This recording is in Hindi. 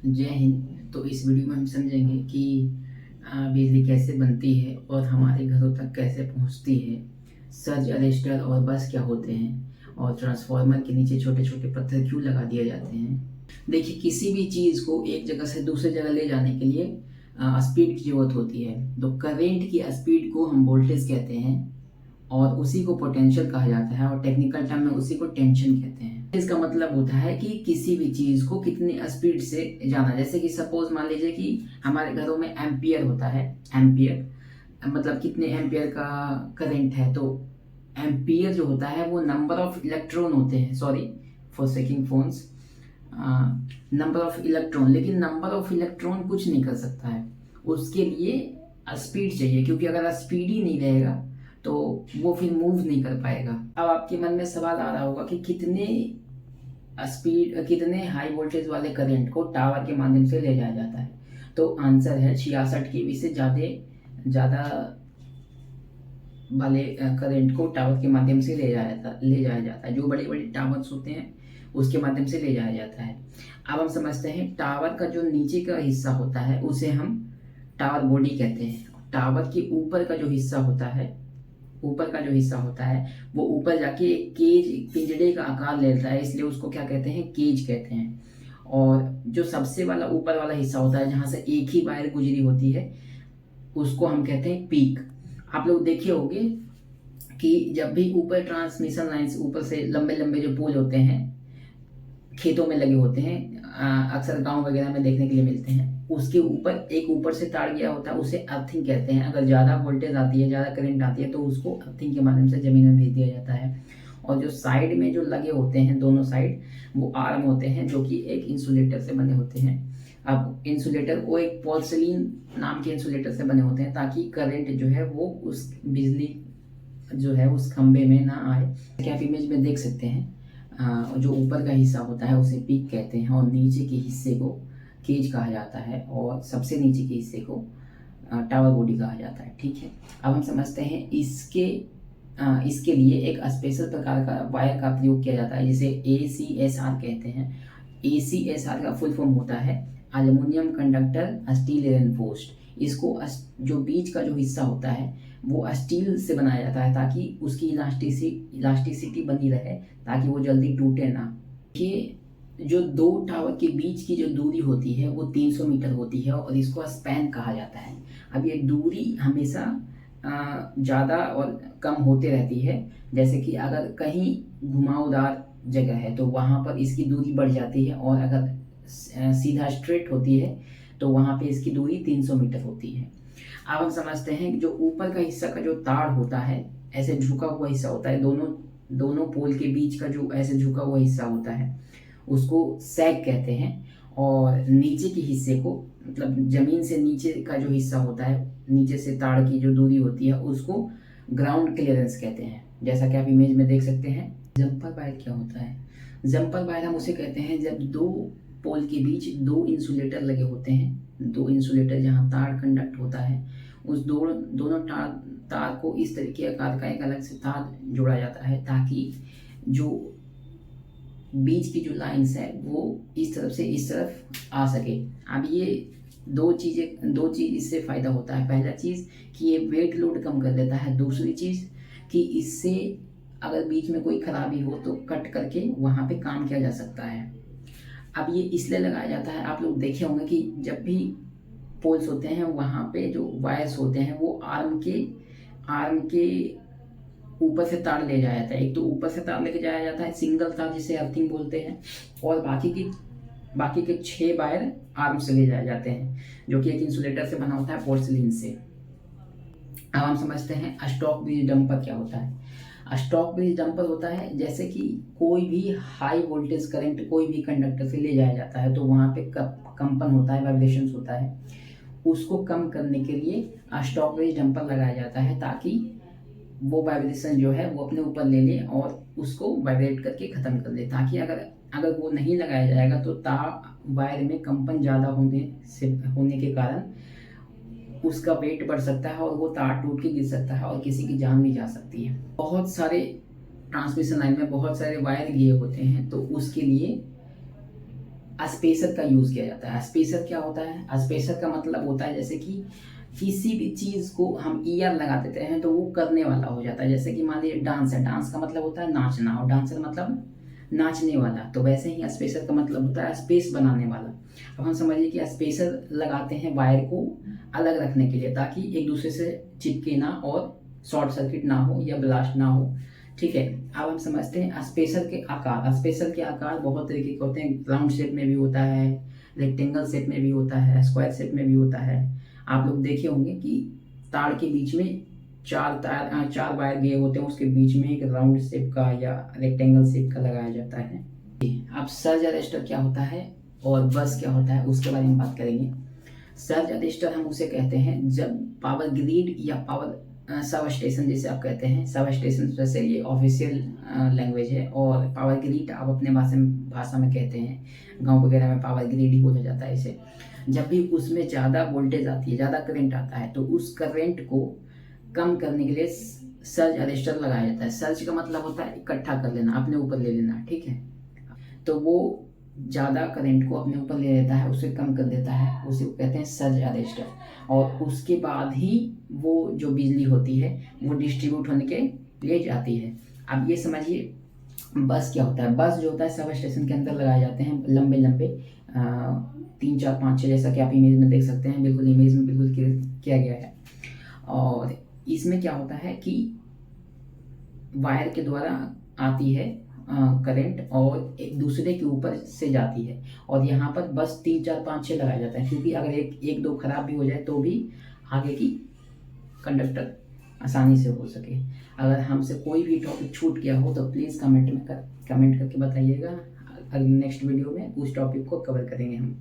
जय हिंद। तो इस वीडियो में हम समझेंगे कि बिजली कैसे बनती है और हमारे घरों तक कैसे पहुंचती है। सर्ज अरेस्टर और बस क्या होते हैं और ट्रांसफार्मर के नीचे छोटे छोटे पत्थर क्यों लगा दिए जाते हैं। देखिए, किसी भी चीज़ को एक जगह से दूसरी जगह ले जाने के लिए स्पीड की जरूरत होती है। तो करेंट की स्पीड को हम वोल्टेज कहते हैं और उसी को पोटेंशियल कहा जाता है और टेक्निकल टर्म में उसी को टेंशन कहते हैं। इसका मतलब होता है कि किसी भी चीज को कितनी स्पीड से जाना। जैसे कि सपोज मान लीजिए कि हमारे घरों में एम्पियर होता है। एम्पियर मतलब कितने एम्पियर का करंट है। तो एम्पियर जो होता है वो नंबर ऑफ इलेक्ट्रॉन होते हैं। Sorry for saying phones, number of electron. लेकिन नंबर ऑफ इलेक्ट्रॉन कुछ नहीं कर सकता है, उसके लिए स्पीड चाहिए, क्योंकि अगर स्पीड ही नहीं रहेगा तो वो फिर मूव नहीं कर पाएगा। अब आपके मन में सवाल आ रहा होगा कि कितने हाई वोल्टेज वाले करंट को टावर के माध्यम से ले जाया जाता है। तो आंसर है 66 केवी से ज़्यादा वाले करंट को टावर के माध्यम से ले जाया जाता है। जो बड़े बड़े टावर्स होते हैं उसके माध्यम से ले जाया जाता है। अब हम समझते हैं टावर का जो नीचे का हिस्सा होता है उसे हम टावर बॉडी कहते हैं। टावर के ऊपर का जो हिस्सा होता है वो ऊपर जाके एक केज पिंजड़े का आकार लेता है, इसलिए उसको क्या कहते हैं, केज कहते हैं। और जो सबसे वाला ऊपर वाला हिस्सा होता है जहाँ से एक ही वायर गुजरी होती है उसको हम कहते हैं पीक। आप लोग देखे होंगे कि जब भी ऊपर ट्रांसमिशन लाइन्स, ऊपर से लंबे लंबे जो पोल होते हैं खेतों में लगे होते हैं, अक्सर गांव वगैरह में देखने के लिए मिलते हैं, उसके ऊपर से तार गया होता है, उसे अर्थिंग कहते हैं। अगर ज़्यादा वोल्टेज आती है, ज़्यादा करंट आती है तो उसको अर्थिंग के माध्यम से ज़मीन में भेज दिया जाता है। और जो साइड में जो लगे होते हैं दोनों साइड, वो आर्म होते हैं जो कि एक इंसुलेटर से बने होते हैं। अब इंसुलेटर वो एक पॉर्सिलिन नाम के इंसुलेटर से बने होते हैं ताकि करंट जो है वो उस बिजली जो है उस खंभे में ना आए। क्या आप इमेज में देख सकते हैं, जो ऊपर का हिस्सा होता है उसे पीक कहते हैं और नीचे के हिस्से को केज कहा जाता है और सबसे नीचे के हिस्से को टावर बॉडी कहा जाता है। ठीक है, अब हम समझते हैं इसके लिए एक स्पेशल प्रकार का वायर का प्रयोग किया जाता है जिसे ACSR कहते हैं। ACSR का फुल फॉर्म होता है एल्युमिनियम कंडक्टर स्टील रेनफोर्स्ड। इसको जो बीच का जो हिस्सा होता है वो स्टील से बनाया जाता है ताकि उसकी इलास्टिसिटी बनी रहे, ताकि वो जल्दी टूटे ना। ये जो दो टावर के बीच की जो दूरी होती है वो 300 मीटर होती है और इसको स्पैन कहा जाता है। अब ये दूरी हमेशा ज़्यादा और कम होते रहती है। जैसे कि अगर कहीं घुमावदार जगह है तो वहाँ पर इसकी दूरी बढ़ जाती है, और अगर सीधा स्ट्रेट होती है तो वहाँ पे इसकी दूरी 300 मीटर होती है। अब हम समझते हैं जो ऊपर का हिस्सा का जो तार होता है, ऐसे झुका हुआ हिस्सा होता है, दोनों दोनों पोल के बीच का जो ऐसे झुका हुआ हिस्सा होता है उसको सैग कहते हैं। और नीचे के हिस्से को, मतलब जमीन से नीचे का जो हिस्सा होता है, नीचे से तार की जो दूरी होती है उसको ग्राउंड क्लियरेंस कहते हैं, जैसा कि आप इमेज में देख सकते हैं। जंपर वायर क्या होता है? जंपर वायर हम उसे कहते हैं जब दो पोल के बीच दो इंसुलेटर लगे होते हैं। दो इंसुलेटर जहाँ तार कंडक्ट होता है, उस दोनों तार को इस तरीके आकार का एक अलग से तार जोड़ा जाता है ताकि जो बीच की जो लाइंस है वो इस तरफ से इस तरफ आ सके। अब ये दो चीज़ इससे फ़ायदा होता है। पहला चीज़ कि ये वेट लोड कम कर देता है। दूसरी चीज़ कि इससे अगर बीच में कोई खराबी हो तो कट करके वहाँ पे काम किया जा सकता है। अब ये इसलिए लगाया जाता है, आप लोग देखे होंगे कि जब भी पोल्स होते हैं वहाँ पे जो वायर्स होते हैं वो आर्म के ऊपर से तार ले जाया जाता है। एक तो ऊपर से तार लेके जाया जाता है, सिंगल तार जिसे अर्थिंग बोलते हैं, और बाकी के 6 वायर आर्म से ले जाए जाते हैं जो कि एक इंसुलेटर से बना होता है, पोर्सिलिन से। अब हम समझते हैं स्टॉक ब्रिज डंपर क्या होता है। स्टॉक ब्रिज डंपर होता है जैसे कि कोई भी हाई वोल्टेज करंट कोई भी कंडक्टर से ले जाया जाता है तो वहाँ पे कंपन होता है, वाइब्रेशंस होता है। उसको कम करने के लिए स्टॉक ब्रिज डंपर लगाया जाता है ताकि वो वाइब्रेशन जो है वो अपने ऊपर ले ले और उसको वाइब्रेट करके ख़त्म कर दे। ताकि अगर वो नहीं लगाया जाएगा तो तार वायर में कंपन ज़्यादा होने के कारण उसका वेट बढ़ सकता है और वो तार टूट के गिर सकता है और किसी की जान भी जा सकती है। बहुत सारे ट्रांसमिशन लाइन में बहुत सारे वायर गए होते हैं तो उसके लिए स्पेसर का यूज़ किया जाता है। स्पेसर क्या होता है? स्पेसर का मतलब होता है जैसे कि किसी भी चीज़ को हम ईयर लगा देते हैं तो वो करने वाला हो जाता है। जैसे कि मान लीजिए डांस है, डांस का मतलब होता है नाचना, और डांसर मतलब नाचने वाला। तो वैसे ही स्पेसर का मतलब होता है स्पेस बनाने वाला। अब हम समझिए कि स्पेसर लगाते हैं वायर को अलग रखने के लिए, ताकि एक दूसरे से चिपके ना और शॉर्ट सर्किट ना हो या ब्लास्ट ना हो। ठीक है, अब हम समझते हैं स्पेसर के आकार। स्पेसर के आकार बहुत तरीके के होते हैं। राउंड शेप में भी होता है, रेक्टेंगल शेप में भी होता है, स्क्वायर शेप में भी होता है। आप लोग देखे होंगे कि तार के बीच में चार वायर गए होते हैं, उसके बीच में एक राउंड शेप का या रेक्टेंगल शेप का लगाया जाता है। अब सर्ज अरेस्टर क्या होता है और बस क्या होता है उसके बारे में बात करेंगे। सर्ज अरेस्टर हम उसे कहते हैं जब पावर ग्रिड या पावर सब स्टेशन जिसे आप कहते हैं, सब स्टेशन वैसे ये ऑफिशियल लैंग्वेज है, और पावर ग्रिड आप अपने भाषा में कहते हैं। गांव वगैरह में पावर ग्रिड ही बोला जाता है इसे। जब भी उसमें ज़्यादा वोल्टेज आती है, ज़्यादा करंट आता है, तो उस करंट को कम करने के लिए सर्ज अरेस्टर लगाया जाता है। सर्ज का मतलब होता है इकट्ठा कर लेना, अपने ऊपर ले लेना। ठीक है, तो वो ज़्यादा करंट को अपने ऊपर ले लेता है, उसे कम कर देता है, उसे कहते हैं सर्ज अरेस्टर। और उसके बाद ही वो जो बिजली होती है वो डिस्ट्रीब्यूट होने के लिए जाती है। अब ये समझिए बस क्या होता है। बस जो होता है सब स्टेशन के अंदर लगाए जाते हैं, लंबे लंबे 3 4 5 6, जैसा कि आप इमेज में देख सकते हैं। बिल्कुल इमेज में बिल्कुल किया गया है। और इसमें क्या होता है कि वायर के द्वारा आती है करंट और एक दूसरे के ऊपर से जाती है। और यहाँ पर बस 3 4 5 6 लगाया जाता है, क्योंकि अगर एक दो खराब भी हो जाए तो भी आगे की कंडक्टर आसानी से हो सके। अगर हमसे कोई भी टॉपिक छूट गया हो तो प्लीज़ कमेंट करके बताइएगा। अगली नेक्स्ट वीडियो में उस टॉपिक को कवर करेंगे हम।